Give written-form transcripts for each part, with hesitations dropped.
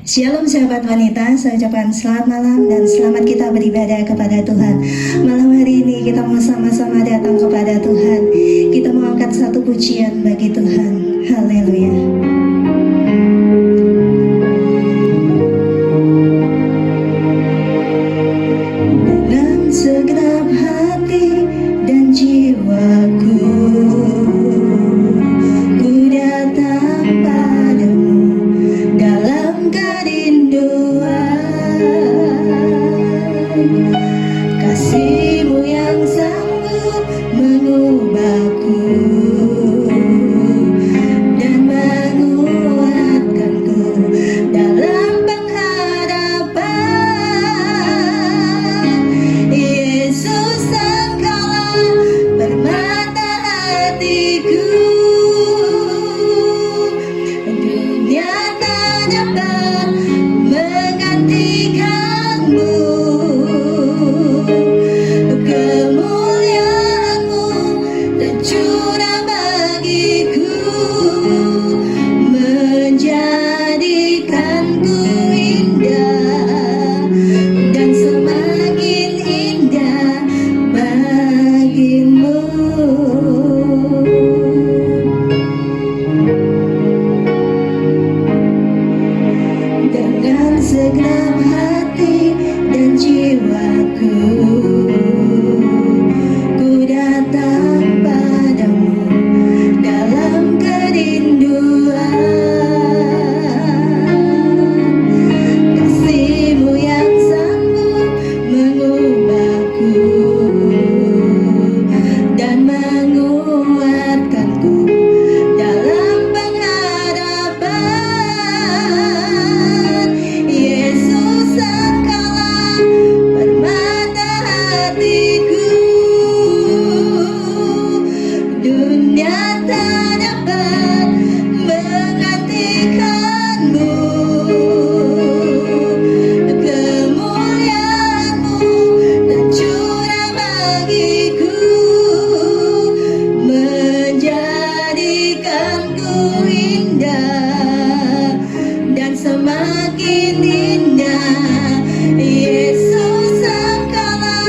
Shalom sahabat wanita, saya ucapkan selamat malam dan selamat kita beribadah kepada Tuhan. Malam hari ini kita mau sama-sama datang kepada Tuhan. Kita mau angkat satu pujian bagi Tuhan. Haleluya. Dengan segenap hati dan jiwaku, ku datang padamu dalam kerinduan. Kasih-Mu yang sanggup mengubahku dan menguatkanku dalam pengharapan. Yesus, Engkaulah permata hatiku. Dunia tak dapat menggantikan-Mu. Kemuliaan-Mu tercurah bagiku, menjadikanku indah dan semakin indah bagimu. Dengan segenap hati dan jiwaku, ku datang padamu dalam kerinduan. Kasih-Mu yang sanggup mengubahku dan menguatkanku dalam pengharapan. Yesus, Engkaulah permata hatiku. Dunia tak dapat menggantikan-Mu. Kemuliaan-Mu tercurah bagiku, menjadikanku indah dan semakin indah. Yesus, Engkaulah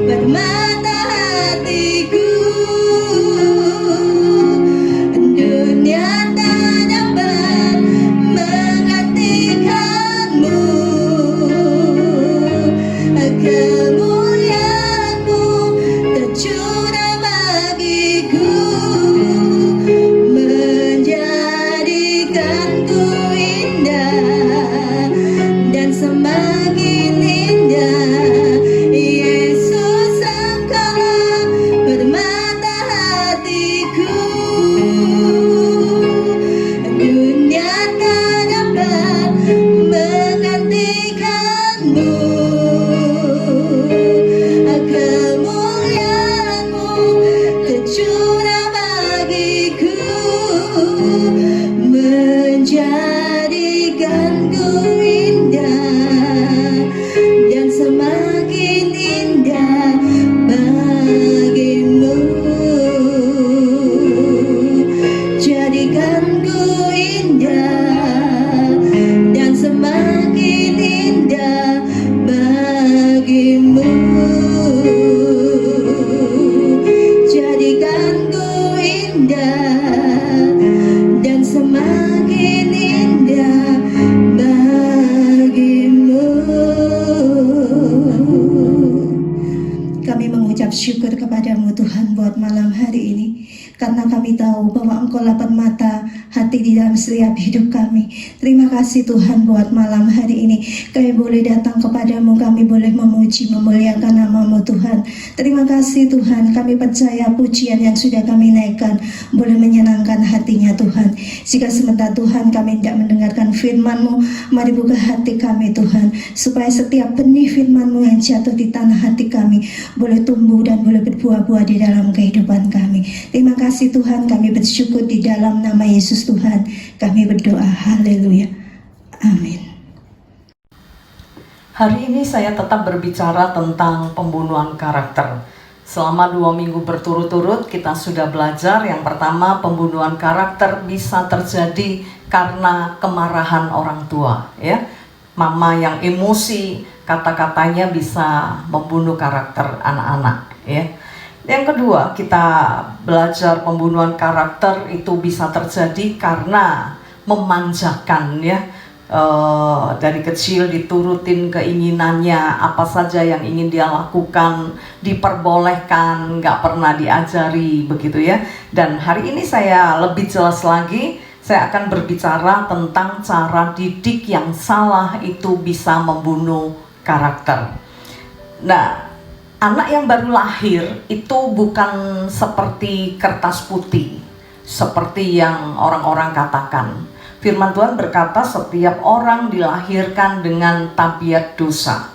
permata hatiku. Dunia tak dapat menggantikan-Mu. Kemuliaan-Mu tercurah bagiku, menjadikanku indah dan semakin indah. Yesus, Engkaulah permata hatiku. Dunia tak dapat menggantikan-Mu. Kemuliaan-Mu tercurah bagiku, menjadikanku indah dan semakin indah bagimu. Jadikanku indah dan semakin indah bagimu. Jadikanku indah dan semakin indah bagimu. Kami mengucap syukur kepada-Mu Tuhan buat malam hari ini, karena kami tahu bahwa Engkaulah permata hati di dalam setiap hidup kami. Terima kasih Tuhan buat malam hari ini kami boleh datang kepada-Mu, kami boleh memuji memuliakan nama-Mu Tuhan. Terima kasih Tuhan, kami percaya pujian yang sudah kami naikkan boleh menyenangkan hatinya Tuhan. Jika sebentar Tuhan kami tidak mendengarkan firman-Mu, mari buka hati kami Tuhan, supaya setiap benih firman-Mu yang jatuh di tanah hati kami boleh tumbuh dan boleh berbuah-buah di dalam kehidupan kami. Terima kasih Tuhan, kami bersyukur di dalam nama Yesus Tuhan kami berdoa. Haleluya, amin. Hari ini saya tetap berbicara tentang pembunuhan karakter. Selama 2 minggu berturut-turut kita sudah belajar. Yang pertama, pembunuhan karakter bisa terjadi karena kemarahan orang tua, ya. Mama yang emosi, kata-katanya bisa membunuh karakter anak-anak, ya. Yang kedua, kita belajar pembunuhan karakter itu bisa terjadi karena memanjakan, ya. Dari kecil diturutin keinginannya, apa saja yang ingin dia lakukan diperbolehkan, nggak pernah diajari, begitu ya. Dan hari ini saya lebih jelas lagi, saya akan berbicara tentang cara didik yang salah itu bisa membunuh karakter. Nah, anak yang baru lahir itu bukan seperti kertas putih, seperti yang orang-orang katakan. Firman Tuhan berkata setiap orang dilahirkan dengan tabiat dosa.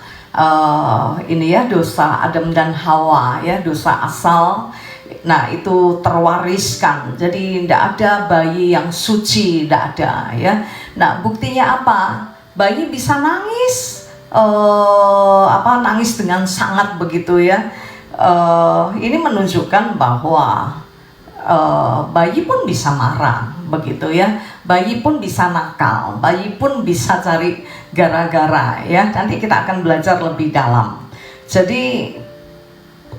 Ini ya, dosa Adam dan Hawa, ya, dosa asal. Nah, itu terwariskan. Jadi tidak ada bayi yang suci, tidak ada, ya. Nah, buktinya apa? Bayi bisa nangis, nangis dengan sangat, begitu ya. Ini menunjukkan bahwa bayi pun bisa marah, begitu ya. Bayi pun bisa nakal, bayi pun bisa cari gara-gara, ya. Nanti kita akan belajar lebih dalam. Jadi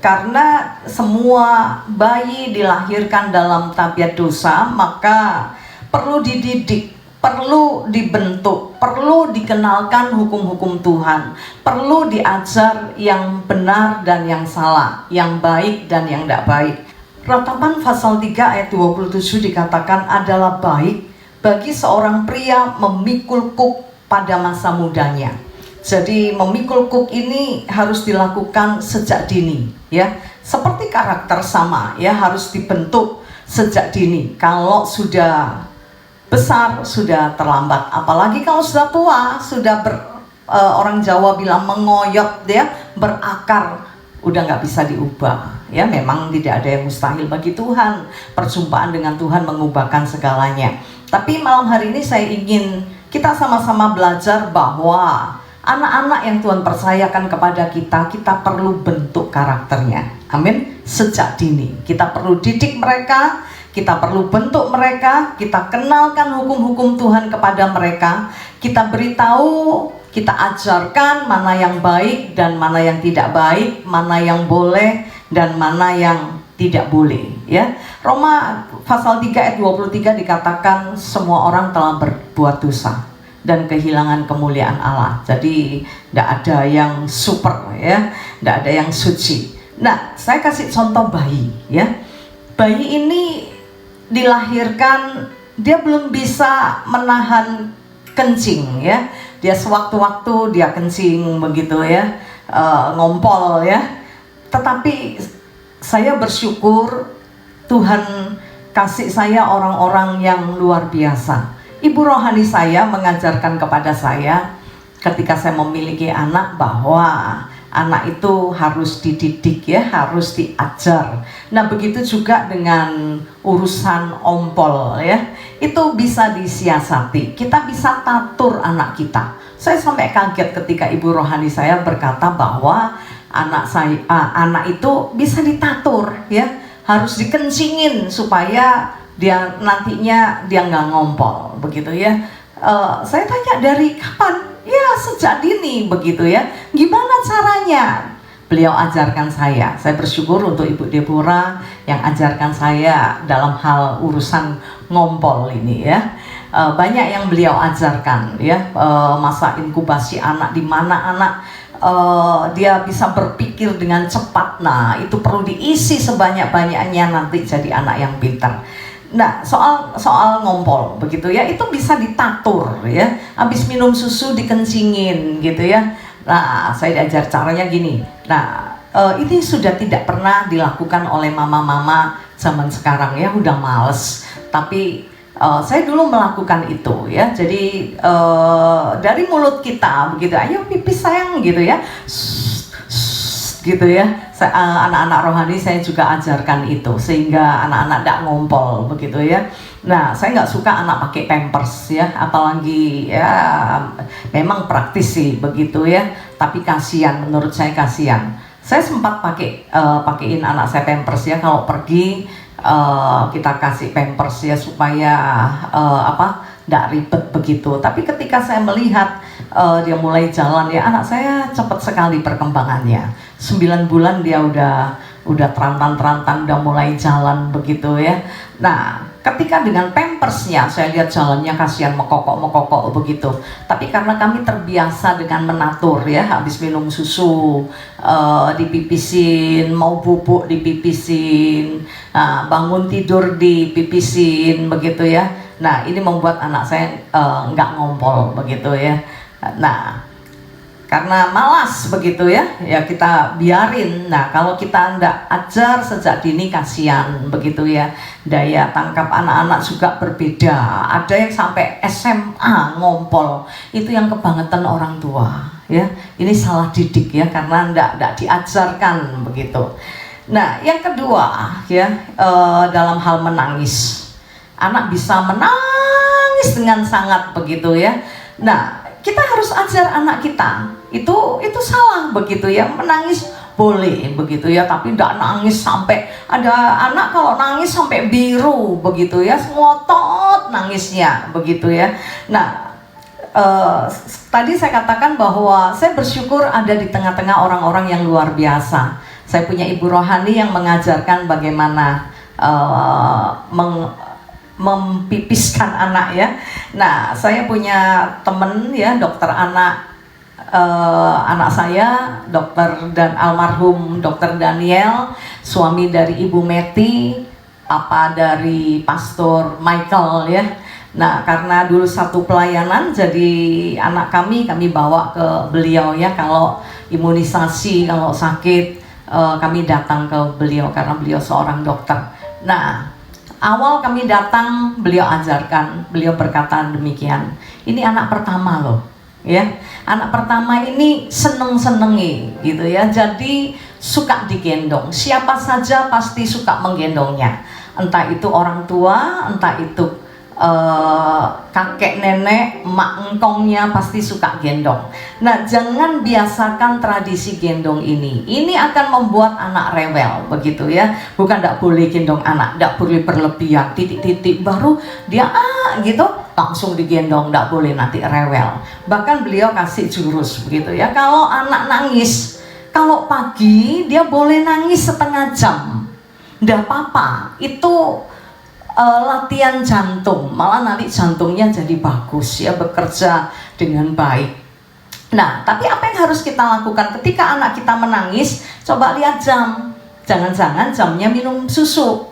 karena semua bayi dilahirkan dalam tabiat dosa, maka perlu dididik, perlu dibentuk, perlu dikenalkan hukum-hukum Tuhan, perlu diajar yang benar dan yang salah, yang baik dan yang tidak baik. Ratapan pasal 3 ayat 27 dikatakan adalah baik bagi seorang pria memikul kuk pada masa mudanya. Jadi memikul kuk ini harus dilakukan sejak dini, ya. Seperti karakter sama, ya, harus dibentuk sejak dini. Kalau sudah besar sudah terlambat, apalagi kalau sudah tua, sudah orang Jawa bilang mengoyot, ya, berakar, udah nggak bisa diubah, ya. Memang tidak ada yang mustahil bagi Tuhan. Perjumpaan dengan Tuhan mengubahkan segalanya. Tapi malam hari ini saya ingin kita sama-sama belajar bahwa anak-anak yang Tuhan percayakan kepada kita, kita perlu bentuk karakternya. Amin. Sejak dini kita perlu didik mereka, kita perlu bentuk mereka, kita kenalkan hukum-hukum Tuhan kepada mereka, kita beritahu, kita ajarkan mana yang baik dan mana yang tidak baik, mana yang boleh dan mana yang tidak boleh, ya. Roma pasal 3 ayat 23 dikatakan semua orang telah berbuat dosa dan kehilangan kemuliaan Allah. Jadi tidak ada yang super, ya, tidak ada yang suci. Nah, saya kasih contoh bayi, ya. Bayi ini dilahirkan, dia belum bisa menahan kencing, ya. Dia sewaktu-waktu dia kencing, begitu ya, ngompol, ya. Tetapi saya bersyukur Tuhan kasih saya orang-orang yang luar biasa. Ibu rohani saya mengajarkan kepada saya ketika saya memiliki anak bahwa anak itu harus dididik, ya, harus diajar. Nah, begitu juga dengan urusan ompol, ya. Itu bisa disiasati. Kita bisa tatur anak kita. Saya sampai kaget ketika ibu rohani saya berkata bahwa anak itu bisa ditatur, ya, harus dikencingin supaya dia nantinya dia nggak ngompol, begitu ya. Saya tanya dari kapan? Ya, sejak dini, begitu ya. Gimana caranya? Beliau ajarkan saya. Saya bersyukur untuk Ibu Deborah yang ajarkan saya dalam hal urusan ngompol ini, ya. Banyak yang beliau ajarkan, ya. Masa inkubasi anak, di mana anak dia bisa berpikir dengan cepat. Nah, itu perlu diisi sebanyak-banyaknya nanti jadi anak yang pintar. Nah, soal ngompol, begitu ya, itu bisa ditatur, ya. Habis minum susu dikencingin, gitu ya. Nah, saya diajar caranya gini. Nah, ini sudah tidak pernah dilakukan oleh mama-mama zaman sekarang, ya, udah males. Tapi saya dulu melakukan itu, ya. Jadi dari mulut kita begitu, ayo pipis sayang, gitu ya, gitu ya. Anak-anak rohani saya juga ajarkan itu sehingga anak-anak tidak ngompol, begitu ya. Nah, saya nggak suka anak pakai pampers, ya, apalagi, ya, memang praktis sih, begitu ya. Tapi kasihan, menurut saya kasihan. Saya sempat pakein anak saya pampers ya, kalau pergi kita kasih pampers ya supaya nggak ribet begitu. Tapi ketika saya melihat dia mulai jalan ya, anak saya cepat sekali perkembangannya. 9 bulan dia udah terantan-terantan, udah mulai jalan begitu ya. Nah, ketika dengan pampersnya saya lihat jalannya kasihan mekokok begitu. Tapi karena kami terbiasa dengan menatur ya, habis minum susu dipipisin, mau bubuk dipipisin, bangun tidur dipipisin begitu ya. Nah, ini membuat anak saya nggak ngompol begitu ya. Nah, karena malas begitu ya, ya kita biarin. Nah, kalau kita ndak ajar sejak dini kasihan begitu ya. Daya tangkap anak-anak juga berbeda. Ada yang sampai SMA ngompol. Itu yang kebangetan orang tua ya. Ini salah didik ya, karena ndak diajarkan begitu. Nah, yang kedua ya, dalam hal menangis. Anak bisa menangis dengan sangat begitu ya. Nah, kita harus ajar anak kita itu salah begitu ya. Menangis boleh begitu ya, tapi tidak nangis sampai, ada anak kalau nangis sampai biru begitu ya, ngotot nangisnya begitu ya. Nah, tadi saya katakan bahwa saya bersyukur ada di tengah-tengah orang-orang yang luar biasa. Saya punya ibu rohani yang mengajarkan bagaimana mempipiskan anak ya. Nah, saya punya temen ya, dokter anak, anak saya dokter dan almarhum dokter Daniel, suami dari Ibu Meti, papa dari Pastor Michael ya. Nah, karena dulu satu pelayanan, jadi anak kami bawa ke beliau ya, kalau imunisasi, kalau sakit, kami datang ke beliau karena beliau seorang dokter. Nah, awal kami datang, beliau ajarkan, beliau berkata demikian, ini anak pertama loh ya, anak pertama ini seneng-senengi gitu ya, jadi suka digendong, siapa saja pasti suka menggendongnya, entah itu orang tua, entah itu kakek nenek, emak engkongnya pasti suka gendong. Nah, jangan biasakan tradisi gendong ini akan membuat anak rewel begitu ya. Bukan tidak boleh gendong anak, tidak boleh berlebihan, titik-titik baru dia gitu langsung digendong, tidak boleh, nanti rewel. Bahkan beliau kasih jurus begitu ya, kalau anak nangis, kalau pagi dia boleh nangis setengah jam, tidak apa-apa, itu latihan jantung, malah nanti jantungnya jadi bagus ya, bekerja dengan baik. Nah, tapi apa yang harus kita lakukan ketika anak kita menangis? Coba lihat jam, jangan-jangan jamnya minum susu.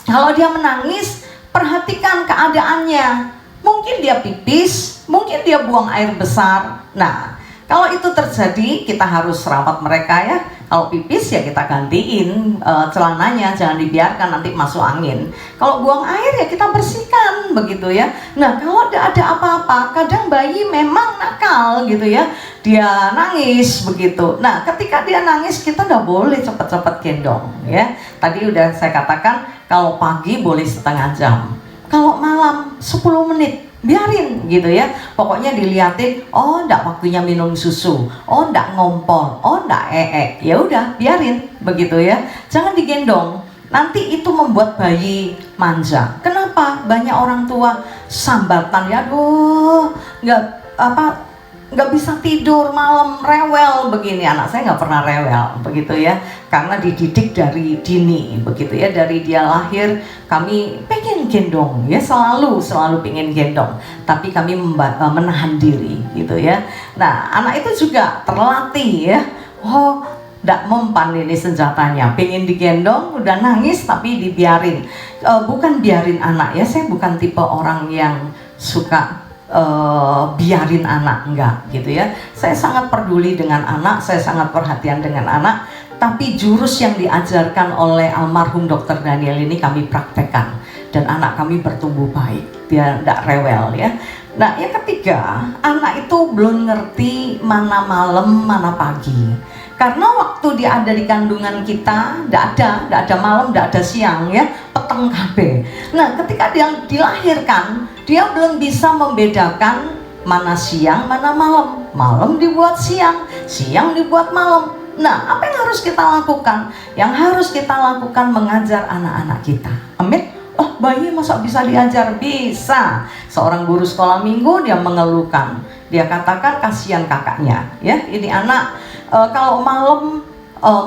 Kalau dia menangis, perhatikan keadaannya, mungkin dia pipis, mungkin dia buang air besar. Nah, kalau itu terjadi, kita harus rawat mereka ya. Kalau pipis ya kita gantiin celananya, jangan dibiarkan nanti masuk angin. Kalau buang air ya kita bersihkan begitu ya. Nah, kalau tidak ada apa-apa, kadang bayi memang nakal gitu ya, dia nangis begitu. Nah, ketika dia nangis kita tidak boleh cepat-cepat gendong ya. Tadi udah saya katakan, kalau pagi boleh setengah jam, kalau malam 10 menit biarin gitu ya. Pokoknya dilihatin, oh ndak waktunya minum susu, oh ndak ngompol, oh ndak ya udah biarin begitu ya, jangan digendong. Nanti itu membuat bayi manja. Kenapa? Banyak orang tua sambatan ya, aduh nggak bisa tidur malam, rewel begini. Anak saya nggak pernah rewel begitu ya, karena dididik dari dini begitu ya, dari dia lahir kami pengen gendong ya, selalu pengen gendong, tapi kami menahan diri gitu ya. Nah, anak itu juga terlatih ya, oh nggak mempan ini senjatanya, pengen digendong, udah nangis tapi dibiarin. Bukan biarin anak ya, saya bukan tipe orang yang suka biarin anak, enggak gitu ya. Saya sangat peduli dengan anak, saya sangat perhatian dengan anak, tapi jurus yang diajarkan oleh almarhum Dr. Daniel ini kami praktekkan, dan anak kami bertumbuh baik, dia tidak rewel ya. Nah, yang ketiga, anak itu belum ngerti mana malam mana pagi, karena waktu dia ada di kandungan kita tidak ada malam, tidak ada siang ya, peteng kabeh. Nah, ketika dia dilahirkan, dia belum bisa membedakan mana siang mana malam, malam dibuat siang, siang dibuat malam. Nah, apa yang harus kita lakukan? Yang harus kita lakukan mengajar anak-anak kita. Amin. Oh, bayi masa bisa diajar? Bisa. Seorang guru sekolah minggu dia mengeluhkan. Dia katakan kasihan kakaknya. Ya, ini anak kalau malam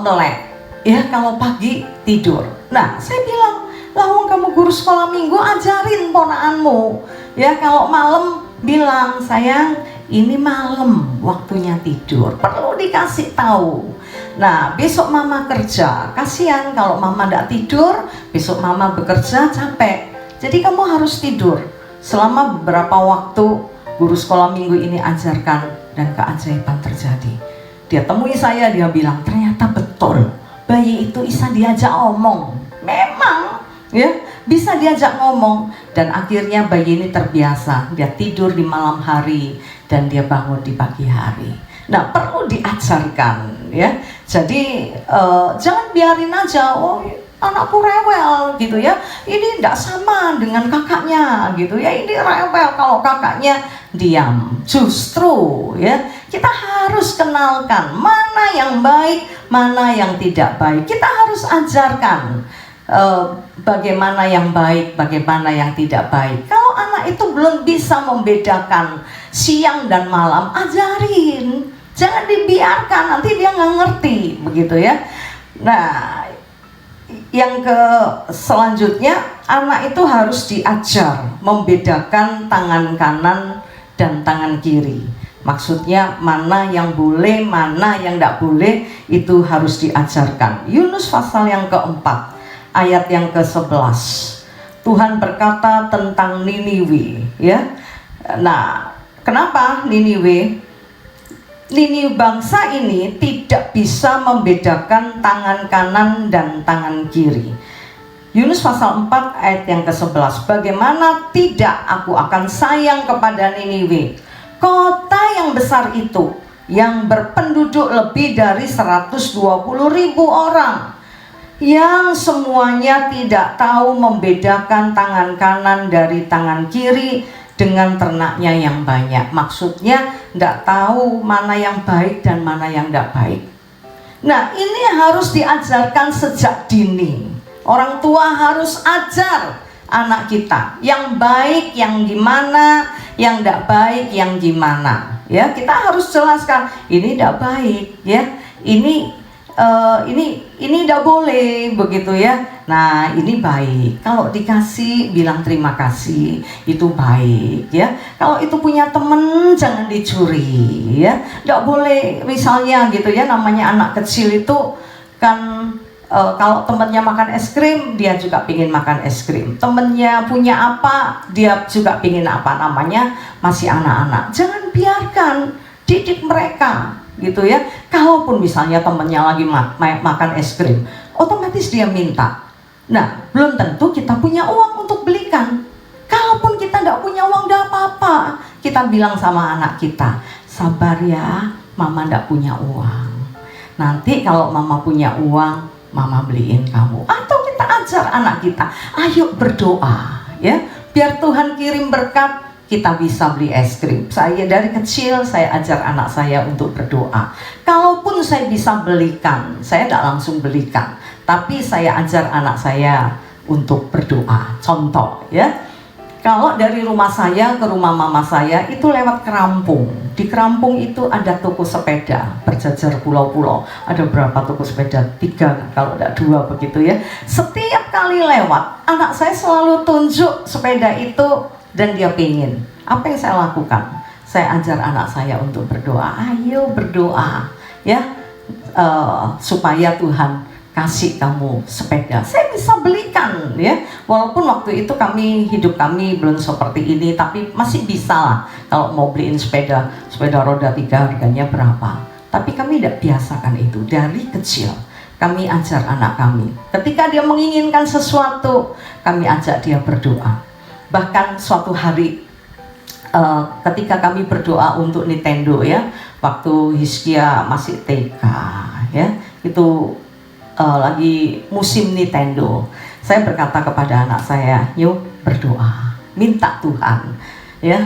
melek, ya kalau pagi tidur. Nah, saya bilang, lawang kamu guru sekolah minggu, ajarin ponaanmu. Ya, kalau malam bilang, sayang, ini malam waktunya tidur, perlu dikasih tahu. Nah, besok mama kerja, kasihan kalau mama tidak tidur, besok mama bekerja capek, jadi kamu harus tidur. Selama beberapa waktu guru sekolah minggu ini ajarkan, dan keajaiban terjadi. Dia temui saya, dia bilang ternyata betul, bayi itu bisa diajak ngomong. Memang ya bisa diajak ngomong, dan akhirnya bayi ini terbiasa. Dia tidur di malam hari dan dia bangun di pagi hari. Nah, perlu diajarkan ya. Jadi jangan biarin aja, oh anakku rewel gitu ya, ini tidak sama dengan kakaknya gitu ya, ini rewel kalau kakaknya diam. Justru ya kita harus kenalkan mana yang baik, mana yang tidak baik. Kita harus ajarkan bagaimana yang baik, bagaimana yang tidak baik. Kalau anak itu belum bisa membedakan siang dan malam, ajarin. Jangan dibiarkan, nanti dia nggak ngerti, begitu ya. Nah, yang selanjutnya, anak itu harus diajar membedakan tangan kanan dan tangan kiri. Maksudnya mana yang boleh, mana yang tidak boleh, itu harus diajarkan. Yunus pasal yang keempat, ayat yang ke-11. Tuhan berkata tentang Niniwe, ya. Nah, kenapa Niniwe? Niniwe bangsa ini tidak bisa membedakan tangan kanan dan tangan kiri. Yunus pasal 4 ayat yang ke-11. Bagaimana tidak aku akan sayang kepada Niniwe, kota yang besar itu, yang berpenduduk lebih dari 120.000 orang, yang semuanya tidak tahu membedakan tangan kanan dari tangan kiri dengan ternaknya yang banyak. Maksudnya tidak tahu mana yang baik dan mana yang tidak baik. Nah, ini harus diajarkan sejak dini. Orang tua harus ajar anak kita yang baik yang gimana, yang tidak baik yang gimana. Ya, kita harus jelaskan ini tidak baik ya, ini tidak boleh begitu ya. Nah, ini baik. Kalau dikasih bilang terima kasih, itu baik ya. Kalau itu punya temen jangan dicuri ya. Tidak boleh misalnya gitu ya, namanya anak kecil itu kan kalau temennya makan es krim, dia juga pingin makan es krim. Temennya punya apa, dia juga pingin apa, namanya masih anak-anak. Jangan biarkan, didik mereka gitu ya. Kalaupun misalnya temennya lagi makan es krim, otomatis dia minta. Nah, belum tentu kita punya uang untuk belikan. Kalaupun kita tidak punya uang, tidak apa-apa. Kita bilang sama anak kita, sabar ya, mama tidak punya uang. Nanti kalau mama punya uang, mama beliin kamu. Atau kita ajar anak kita, ayo berdoa ya, biar Tuhan kirim berkat, kita bisa beli es krim. Saya dari kecil saya ajar anak saya untuk berdoa. Kalaupun saya bisa belikan, saya tidak langsung belikan, tapi saya ajar anak saya untuk berdoa. Contoh ya, kalau dari rumah saya ke rumah mama saya itu lewat Kerampung. Di Kerampung itu ada toko sepeda berjajar pulau-pulau. Ada berapa toko sepeda? 3 kalau tidak 2 begitu ya. Setiap kali lewat, anak saya selalu tunjuk sepeda itu dan dia pingin. Apa yang saya lakukan? Saya ajar anak saya untuk berdoa. Ayo berdoa ya, supaya Tuhan kasih kamu sepeda. Saya bisa belikan ya, walaupun waktu itu hidup kami belum seperti ini, tapi masih bisa lah. Kalau mau beliin sepeda roda 3 harganya berapa, tapi kami tidak biasakan itu dari kecil. Kami ajar anak kami, ketika dia menginginkan sesuatu, kami ajak dia berdoa. Bahkan suatu hari ketika kami berdoa untuk Nintendo ya, waktu Hizkia masih TK ya, itu lagi musim Nintendo. Saya berkata kepada anak saya, yuk berdoa, minta Tuhan ya.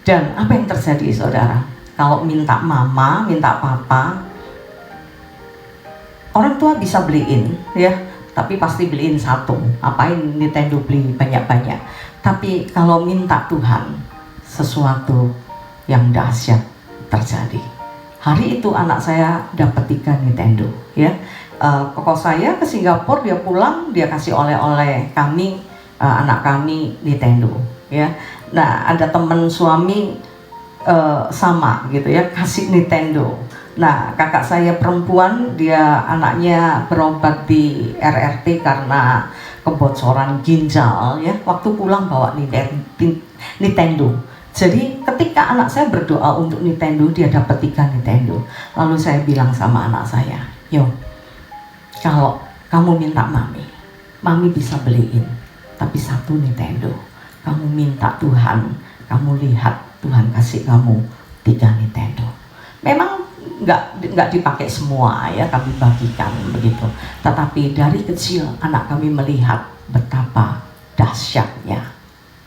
Dan apa yang terjadi saudara? Kalau minta mama, minta papa, Orang tua bisa beliin ya, tapi pasti beliin satu. Apain Nintendo beli banyak-banyak. Tapi kalau minta Tuhan, sesuatu yang dahsyat terjadi. Hari itu anak saya dapat 3 Nintendo ya. Koko saya ke Singapura, dia pulang, dia kasih oleh-oleh kami, anak kami Nintendo ya. Nah, ada teman suami sama gitu ya, kasih Nintendo. Nah, kakak saya perempuan, dia anaknya berobat di RRT karena kebocoran ginjal ya. Waktu pulang bawa Nintendo. Jadi ketika anak saya berdoa untuk Nintendo, dia dapat 3 Nintendo. Lalu saya bilang sama anak saya, yo, kalau kamu minta mami bisa beliin, tapi 1 Nintendo. Kamu minta Tuhan, kamu lihat Tuhan kasih kamu 3 Nintendo. Memang nggak dipakai semua ya, kami bagikan begitu. Tetapi dari kecil anak kami melihat betapa dahsyatnya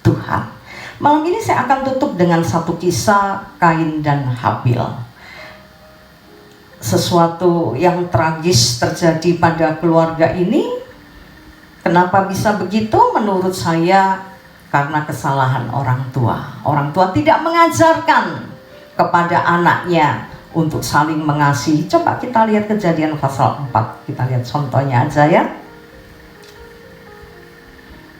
Tuhan. Malam ini saya akan tutup dengan satu kisah Kain dan Habil. Sesuatu yang tragis terjadi pada keluarga ini. Kenapa bisa begitu? Menurut saya karena kesalahan orang tua. Orang tua tidak mengajarkan kepada anaknya untuk saling mengasihi. Coba kita lihat Kejadian pasal 4. Kita lihat contohnya aja ya.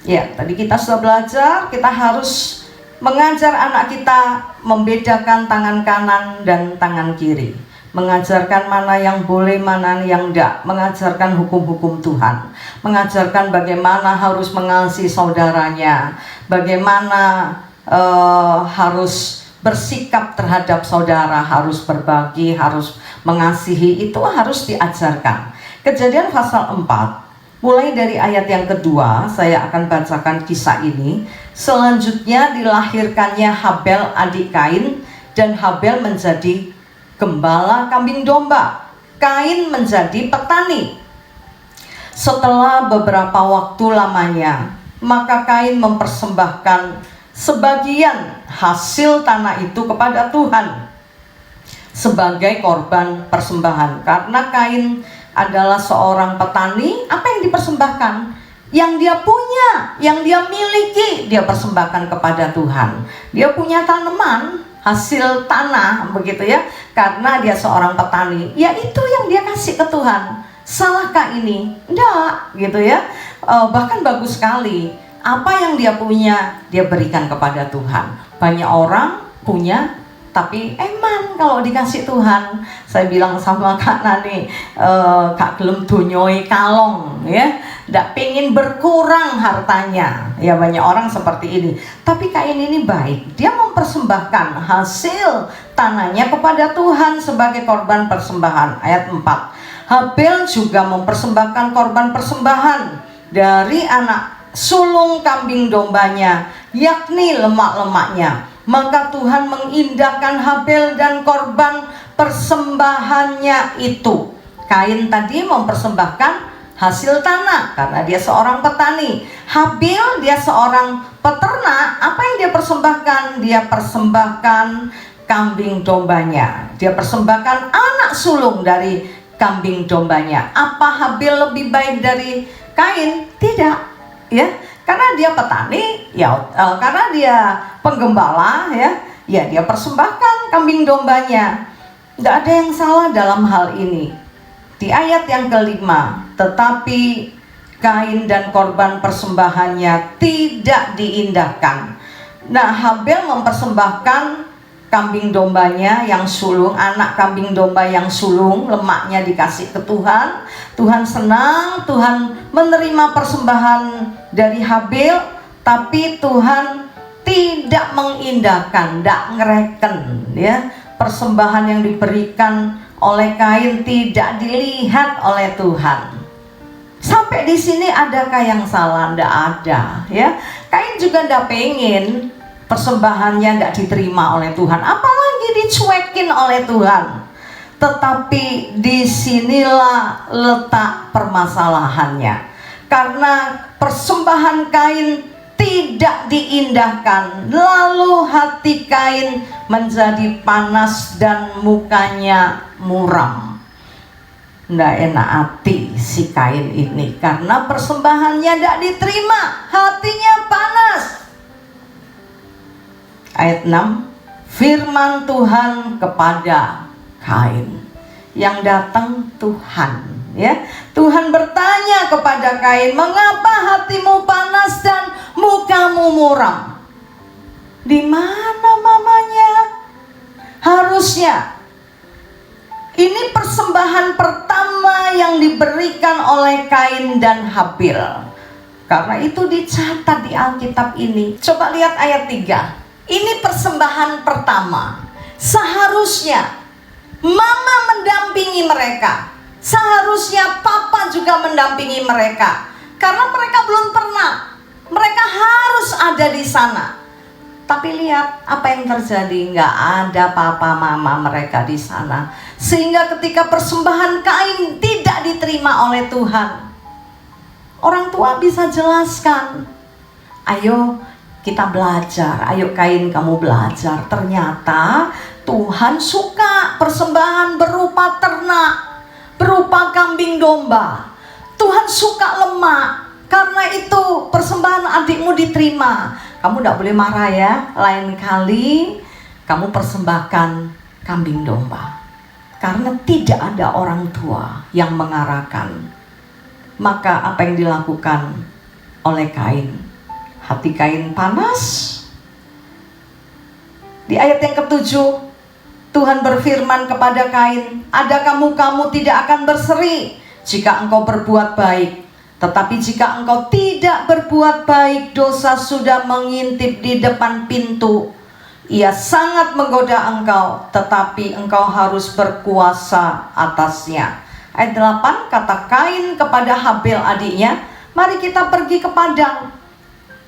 Ya, tadi kita sudah belajar, kita harus mengajar anak kita membedakan tangan kanan dan tangan kiri, mengajarkan mana yang boleh, mana yang enggak, mengajarkan hukum-hukum Tuhan, mengajarkan bagaimana harus mengasihi saudaranya, bagaimana harus bersikap terhadap saudara, harus berbagi, harus mengasihi, itu harus diajarkan. Kejadian pasal 4 mulai dari ayat yang kedua, saya akan bacakan kisah ini. Selanjutnya dilahirkannya Habel adik Kain, dan Habel menjadi gembala kambing domba, Kain menjadi petani. Setelah beberapa waktu lamanya, maka Kain mempersembahkan sebagian hasil tanah itu kepada Tuhan sebagai korban persembahan. Karena Kain adalah seorang petani, apa yang dipersembahkan? Yang dia punya, yang dia miliki, dia persembahkan kepada Tuhan. Dia punya tanaman, hasil tanah, begitu ya. Karena dia seorang petani, ya itu yang dia kasih ke Tuhan. Salahkah ini? Enggak, gitu ya. Bahkan bagus sekali. Apa yang dia punya, dia berikan kepada Tuhan. Banyak orang punya, tapi eman kalau dikasih Tuhan. Saya bilang sama Kak Nani, Kak gelem donyoi kalong ya, ndak pengen berkurang hartanya. Ya banyak orang seperti ini. Tapi Kain ini baik, dia mempersembahkan hasil tanahnya kepada Tuhan sebagai korban persembahan. Ayat 4. Habel juga mempersembahkan korban persembahan dari anak sulung kambing dombanya, yakni lemak-lemaknya. Maka Tuhan mengindahkan Habel dan korban persembahannya itu. Kain tadi mempersembahkan hasil tanah karena dia seorang petani. Habil dia seorang peternak. Apa yang dia persembahkan? Dia persembahkan kambing dombanya. Dia persembahkan anak sulung dari kambing dombanya. Apa Habil lebih baik dari Kain? Tidak, ya. Karena dia petani, ya karena dia penggembala, ya dia persembahkan kambing dombanya. Tidak ada yang salah dalam hal ini. Di ayat yang kelima, tetapi Kain dan korban persembahannya tidak diindahkan. Nah, Habel mempersembahkan kambing dombanya yang sulung, anak kambing domba yang sulung, lemaknya dikasih ke Tuhan. Tuhan senang, Tuhan menerima persembahan dari Habel, tapi Tuhan tidak mengindahkan, tidak ngereken ya. Persembahan yang diberikan oleh Kain tidak dilihat oleh Tuhan. Sampai di sini adakah yang salah? Tidak ada ya. Kain juga tidak pengen persembahannya tidak diterima oleh Tuhan, apalagi dicuekin oleh Tuhan. Tetapi disinilah letak permasalahannya. Karena persembahan Kain tidak diindahkan, lalu hati Kain menjadi panas dan mukanya muram. ndak enak hati si Kain ini karena persembahannya ndak diterima, hatinya panas. Ayat 6, firman Tuhan kepada Kain. Yang datang Tuhan, ya. Tuhan bertanya kepada Kain, mengapa hatimu panas dan mukamu muram? Di mana mamanya? Harusnya ini persembahan pertama yang diberikan oleh Kain dan Habil. Karena itu dicatat di Alkitab ini. Coba lihat ayat 3. Ini persembahan pertama. Seharusnya mama mendampingi mereka. Seharusnya papa juga mendampingi mereka. Karena mereka belum pernah. Mereka harus ada di sana. Tapi lihat apa yang terjadi, nggak ada papa mama mereka di sana. Sehingga ketika persembahan Kain tidak diterima oleh Tuhan, orang tua bisa jelaskan, ayo kita belajar, ayo Kain kamu belajar. Ternyata Tuhan suka persembahan berupa ternak, berupa kambing domba. Tuhan suka lemak. Karena itu persembahan adikmu diterima. Kamu tidak boleh marah ya. Lain kali kamu persembahkan kambing domba. Karena tidak ada orang tua yang mengarahkan. Maka apa yang dilakukan oleh Kain? Hati Kain panas. Di ayat yang ke-7, Tuhan berfirman kepada Kain, adakah mukamu tidak akan berseri jika engkau berbuat baik? Tetapi jika engkau tidak berbuat baik, dosa sudah mengintip di depan pintu. Ia sangat menggoda engkau, tetapi engkau harus berkuasa atasnya. Ayat 8, kata Kain kepada Habil adiknya, mari kita pergi ke padang.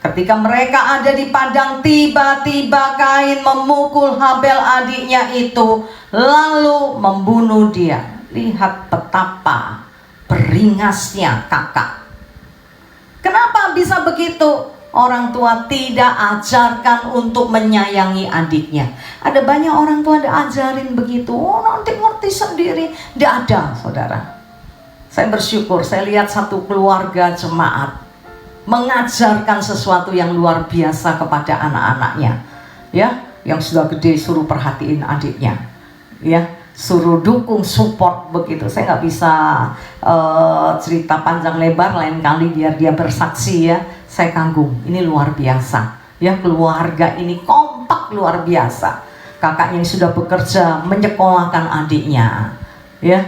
Ketika mereka ada di padang, tiba-tiba Kain memukul Habil adiknya itu, lalu membunuh dia. Lihat betapa beringasnya kakak. Kenapa bisa begitu? Orang tua tidak ajarkan untuk menyayangi adiknya. Ada banyak orang tua ada ajarin begitu. Oh, nanti ngerti sendiri. Tidak ada, saudara. Saya bersyukur, saya lihat satu keluarga jemaat mengajarkan sesuatu yang luar biasa kepada anak-anaknya. Ya, yang sudah gede suruh perhatiin adiknya. Ya, suruh dukung, support begitu. Saya nggak bisa cerita panjang lebar, lain kali biar dia bersaksi ya. Saya kagum, ini luar biasa. Ya, keluarga ini kompak luar biasa. Kakaknya yang sudah bekerja menyekolahkan adiknya, ya,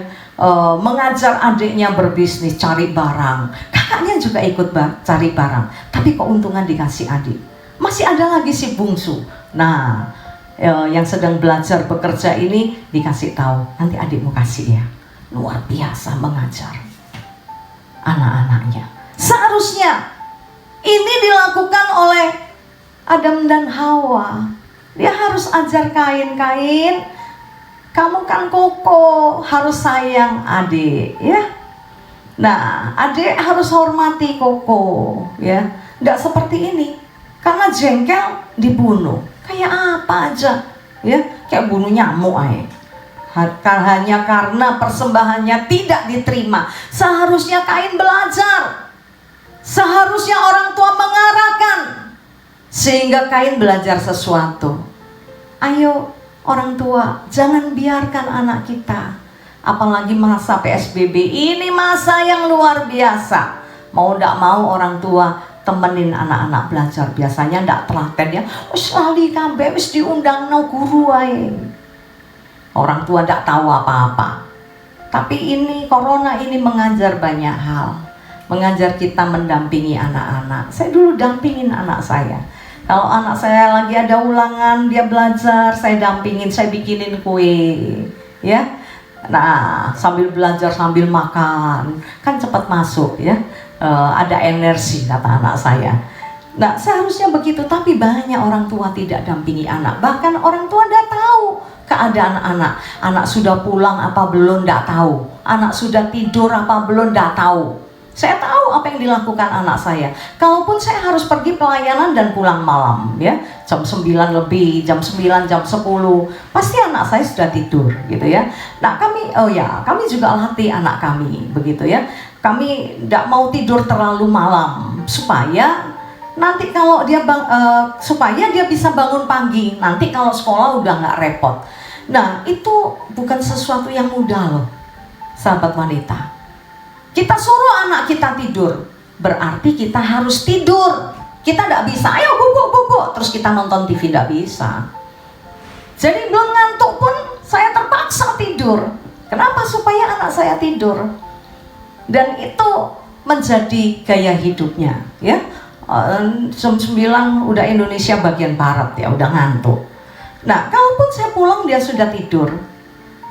mengajar adiknya berbisnis, cari barang. Kakaknya juga ikut cari barang, tapi keuntungan dikasih adik. Masih ada lagi si bungsu. Nah, yang sedang belajar bekerja ini dikasih tahu, nanti adikmu kasih ya. Luar biasa mengajar anak-anaknya. Seharusnya ini dilakukan oleh Adam dan Hawa. Dia harus ajar Kain, kamu kan koko, harus sayang adik ya. Nah, adik harus hormati koko ya. Nggak seperti ini. Karena jengkel dibunuh. Kayak apa aja ya, kayak bunuh nyamuk aja. Hanya karena persembahannya tidak diterima. Seharusnya Kain belajar. Seharusnya orang tua mengarahkan sehingga Kain belajar sesuatu. Ayo orang tua, jangan biarkan anak kita, apalagi masa PSBB ini masa yang luar biasa. Mau tidak mau orang tua temenin anak-anak belajar. Biasanya ndak telaten ya, wis lali kabeh, wis diundang no guru ae. Orang tua ndak tahu apa-apa. Tapi ini corona ini mengajar banyak hal. Mengajar kita mendampingi anak-anak. Saya dulu dampingin anak saya. Kalau anak saya lagi ada ulangan, dia belajar, saya dampingin, saya bikinin kue, ya. Nah, sambil belajar sambil makan, kan cepat masuk ya. Ada energi kata anak saya. Nah, seharusnya begitu, tapi banyak orang tua tidak dampingi anak. Bahkan orang tua tidak tahu keadaan anak. Anak sudah pulang apa belum tidak tahu. Anak sudah tidur apa belum tidak tahu. Saya tahu apa yang dilakukan anak saya. Kalaupun saya harus pergi pelayanan dan pulang malam, ya, jam 9 lebih, jam 9, jam 10, pasti anak saya sudah tidur, gitu ya. Nah, kami juga latih anak kami, begitu ya. Kami tidak mau tidur terlalu malam, supaya nanti kalau supaya dia bisa bangun pagi. Nanti kalau sekolah udah nggak repot. Nah, itu bukan sesuatu yang mudah loh, sahabat wanita. Kita suruh anak kita tidur, berarti kita harus tidur. Kita tidak bisa, ayo bubuk, terus kita nonton TV, tidak bisa. Jadi belum ngantuk pun saya terpaksa tidur. Kenapa? Supaya anak saya tidur. Dan itu menjadi gaya hidupnya, ya. Jam 9 udah Indonesia bagian barat ya, udah ngantuk. Nah, kalaupun saya pulang dia sudah tidur,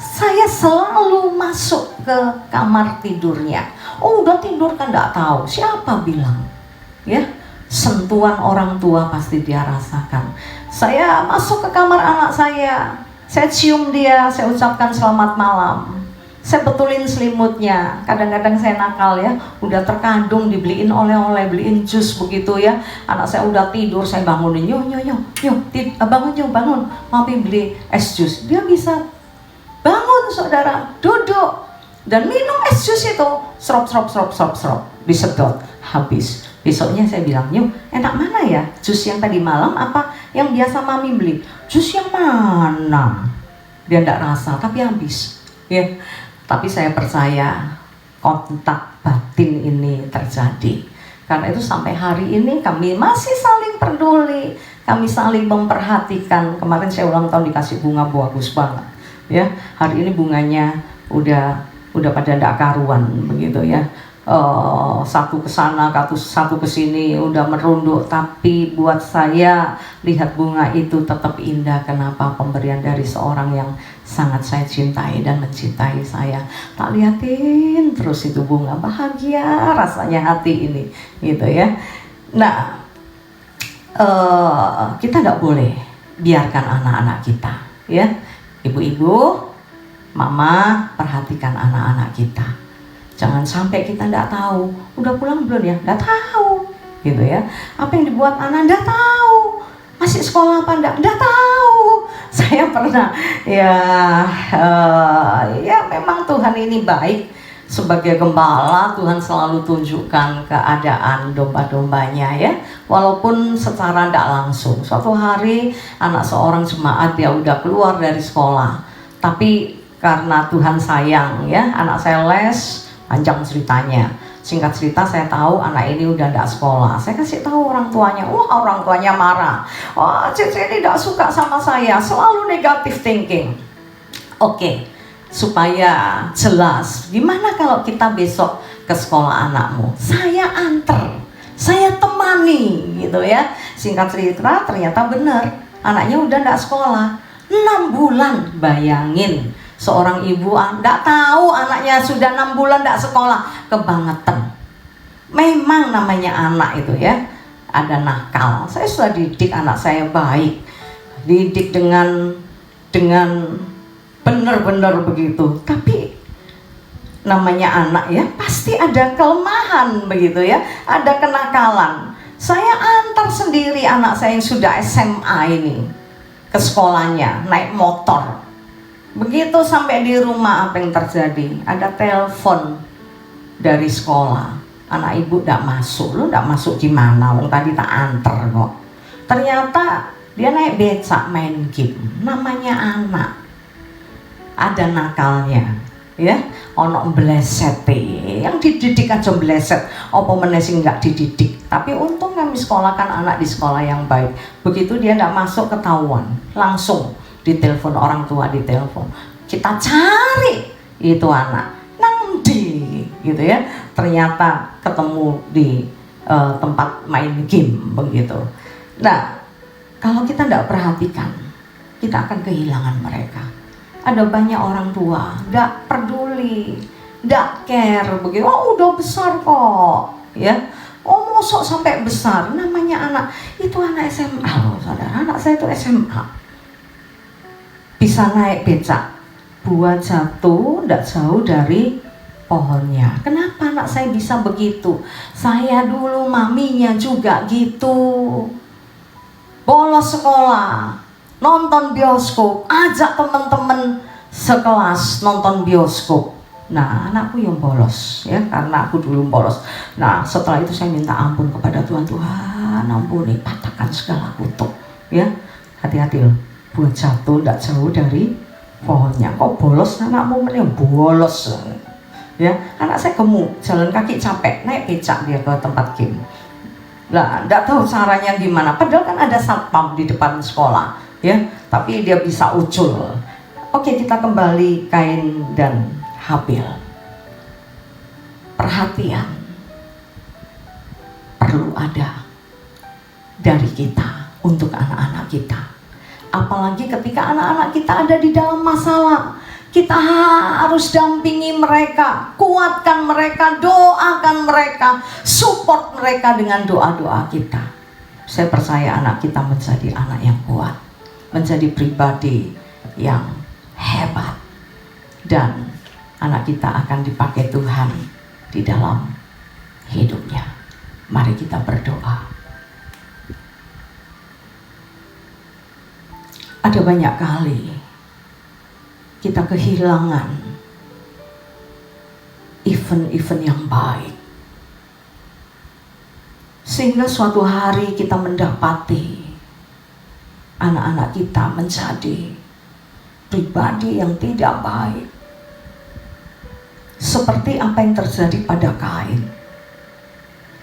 saya selalu masuk ke kamar tidurnya. Oh, udah tidur kan, enggak tahu. Siapa bilang? Ya, sentuhan orang tua pasti dia rasakan. Saya masuk ke kamar anak saya cium dia, saya ucapkan selamat malam. Saya betulin selimutnya. Kadang-kadang saya nakal ya, udah terkandung dibeliin oleh-oleh, beliin jus begitu ya. Anak saya udah tidur, saya bangunin, bangun, mami beli es jus. Dia bisa bangun, saudara, duduk dan minum es jus itu, serop, disedot, habis. Besoknya saya bilang, yuk, enak mana ya, jus yang tadi malam apa yang biasa mami beli? Jus yang mana? Dia enggak rasa, tapi habis, ya. Tapi saya percaya kontak batin ini terjadi. Karena itu sampai hari ini kami masih saling peduli, kami saling memperhatikan. Kemarin saya ulang tahun dikasih bunga bagus banget. Ya, hari ini bunganya udah pada ndak karuan begitu ya. Satu ke sana, satu ke sini, udah merunduk. Tapi buat saya lihat bunga itu tetap indah. Kenapa? Pemberian dari seorang yang sangat saya cintai dan mencintai saya. Tak liatin terus itu bunga, bahagia rasanya hati ini, gitu ya. Nah, kita nggak boleh biarkan anak-anak kita, ya. Ibu-ibu, mama, perhatikan anak-anak kita. Jangan sampai kita tidak tahu, udah pulang belum ya? Tidak tahu, gitu ya. Apa yang dibuat anak? Tidak tahu. Masih sekolah apa enggak? Tidak tahu. Saya pernah, ya memang Tuhan ini baik. Sebagai gembala, Tuhan selalu tunjukkan keadaan domba-dombanya ya. Walaupun secara tidak langsung. Suatu hari anak seorang jemaat dia udah keluar dari sekolah. Tapi karena Tuhan sayang ya, anak saya les, panjang ceritanya. Singkat cerita saya tahu anak ini udah tidak sekolah. Saya kasih tahu orang tuanya. Orang tuanya marah. Cici ini tidak suka sama saya, selalu negative thinking. Oke, supaya jelas, gimana kalau kita besok ke sekolah anakmu? Saya anter, saya temani, gitu ya. Singkat cerita ternyata benar, anaknya udah tidak sekolah 6 bulan. Bayangin, seorang ibu tidak tahu anaknya sudah 6 bulan tidak sekolah, kebangetan. Memang namanya anak itu ya, ada nakal. Saya sudah didik anak saya baik, didik dengan benar-benar begitu. Tapi namanya anak ya, pasti ada kelemahan begitu ya, ada kenakalan. Saya antar sendiri anak saya yang sudah SMA ini ke sekolahnya, naik motor. Begitu sampai di rumah, apa yang terjadi? Ada telepon dari sekolah. Anak ibu tidak masuk. Lu tidak masuk gimana? Wong tadi tak anter kok. Ternyata dia naik becak main game. Namanya anak. Ada nakalnya, ya. Ono bleset, yang dididik aja bleset. Apa menesi nggak dididik? Tapi untung kami sekolahkan anak di sekolah yang baik. Begitu dia tidak masuk, ketahuan. Langsung ditelepon orang tua, ditelepon. Kita cari itu anak. Nangdi, gitu ya. Ternyata ketemu di tempat main game begitu. Nah, kalau kita tidak perhatikan, kita akan kehilangan mereka. Ada banyak orang tua tidak peduli, tidak care begitu. Udah besar kok, ya. Mosok sampai besar, namanya anak. Itu anak SMA loh, saudara. Anak saya itu SMA. Bisa naik becak, buat jatuh tidak jauh dari pohonnya. Kenapa anak saya bisa begitu? Saya dulu maminya juga gitu. Bolos sekolah, nonton bioskop, ajak teman-teman sekelas nonton bioskop. Nah, anakku yang bolos ya, karena aku dulu bolos. Nah, setelah itu saya minta ampun kepada Tuhan. Tuhan, ampuni, patahkan segala kutuk ya. Hati-hati loh, buat jatuh tidak jauh dari pohonnya. Kok bolos anakmu? Mending bolos ya. Anak saya gemuk, jalan kaki capek, naik becak dia ke tempat game. Lah, tidak tahu caranya gimana. Padahal kan ada satpam di depan sekolah ya, tapi dia bisa ucul. Oke, kita kembali Kain dan Habil. Perhatian perlu ada dari kita untuk anak-anak kita. Apalagi ketika anak-anak kita ada di dalam masalah, kita harus dampingi mereka, kuatkan mereka, doakan mereka, support mereka dengan doa-doa kita. Saya percaya anak kita menjadi anak yang kuat, menjadi pribadi yang hebat, dan anak kita akan dipakai Tuhan di dalam hidupnya. Mari kita berdoa. Ada banyak kali kita kehilangan event-event yang baik, sehingga suatu hari kita mendapati anak-anak kita menjadi pribadi yang tidak baik, seperti apa yang terjadi pada Kain.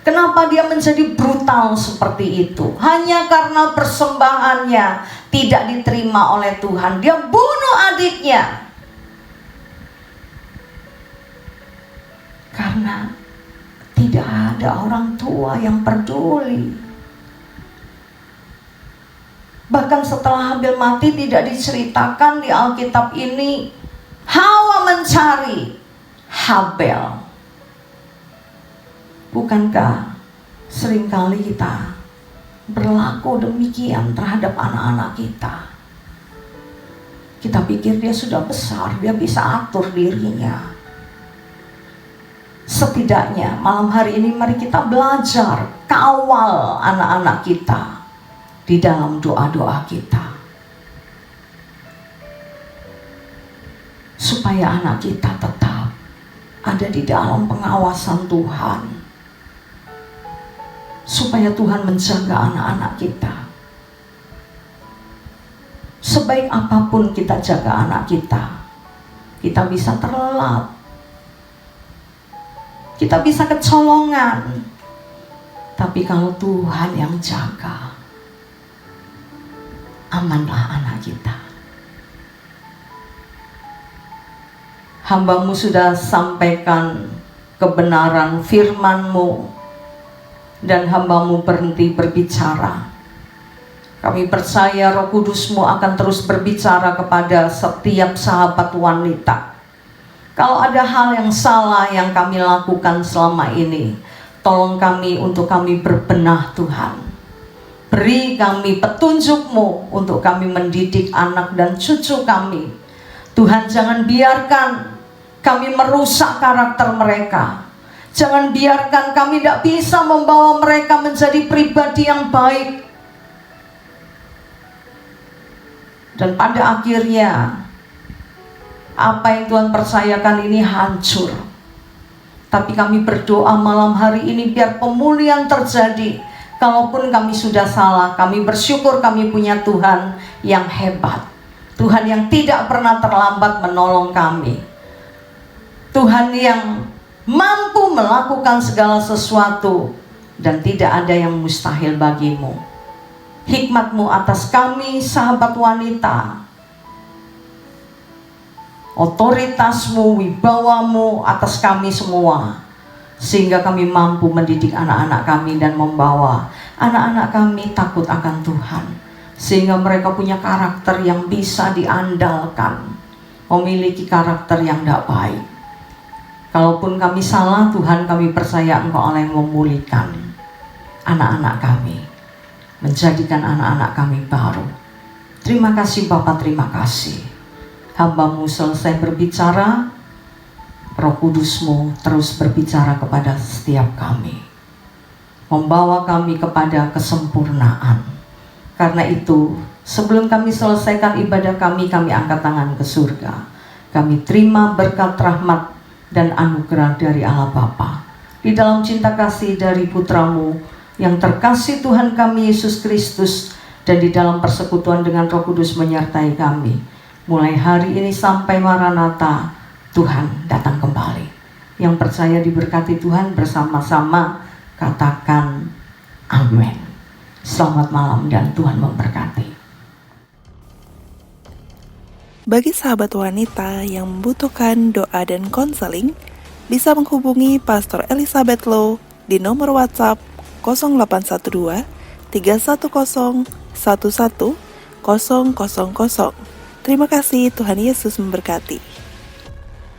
Kenapa dia menjadi brutal seperti itu? Hanya karena persembahannya tidak diterima oleh Tuhan. Dia bunuh adiknya. Karena tidak ada orang tua yang peduli. Bahkan setelah Habil mati tidak diceritakan di Alkitab ini, Hawa mencari Habel. Bukankah seringkali kita berlaku demikian terhadap anak-anak kita? Kita pikir dia sudah besar, dia bisa atur dirinya. Setidaknya malam hari ini mari kita belajar kawal anak-anak kita di dalam doa-doa kita, supaya anak kita tetap ada di dalam pengawasan Tuhan, supaya Tuhan menjaga anak-anak kita. Sebaik apapun kita jaga anak kita bisa terlelap, kita bisa kecolongan. Tapi kalau Tuhan yang jaga, amanlah anak kita. Hamba-Mu sudah sampaikan kebenaran firman-Mu, dan hamba-Mu berhenti berbicara. Kami percaya Roh Kudus-Mu akan terus berbicara kepada setiap sahabat wanita. Kalau ada hal yang salah yang kami lakukan selama ini, tolong kami untuk kami berbenah Tuhan. Beri kami petunjuk-Mu untuk kami mendidik anak dan cucu kami. Tuhan, jangan biarkan kami merusak karakter mereka. Jangan biarkan kami tidak bisa membawa mereka menjadi pribadi yang baik. Dan pada akhirnya, apa yang Tuhan percayakan ini hancur. Tapi kami berdoa malam hari ini biar pemulihan terjadi. Kalaupun kami sudah salah, kami bersyukur kami punya Tuhan yang hebat. Tuhan yang tidak pernah terlambat menolong kami. Tuhan yang mampu melakukan segala sesuatu, dan tidak ada yang mustahil bagimu. Hikmat-Mu atas kami sahabat wanita, otoritas-Mu, wibawa-Mu atas kami semua, sehingga kami mampu mendidik anak-anak kami dan membawa anak-anak kami takut akan Tuhan, sehingga mereka punya karakter yang bisa diandalkan, memiliki karakter yang tidak baik. Kalaupun kami salah, Tuhan, kami percaya Engkau Allah yang memulihkan anak-anak kami, menjadikan anak-anak kami baru. Terima kasih Bapak, terima kasih. Hamba-Mu selesai berbicara, Roh Kudus-Mu terus berbicara kepada setiap kami, membawa kami kepada kesempurnaan. Karena itu, sebelum kami selesaikan ibadah kami angkat tangan ke surga. Kami terima berkat rahmat dan anugerah dari Allah Bapa, di dalam cinta kasih dari Putra-Mu yang terkasih Tuhan kami Yesus Kristus, dan di dalam persekutuan dengan Roh Kudus menyertai kami, mulai hari ini sampai Maranatha, Tuhan datang kembali. Yang percaya diberkati Tuhan bersama-sama katakan amin. Selamat malam dan Tuhan memberkati. Bagi sahabat wanita yang membutuhkan doa dan konseling, bisa menghubungi Pastor Elizabeth Low di nomor WhatsApp 0812 310 11 000. Terima kasih, Tuhan Yesus memberkati.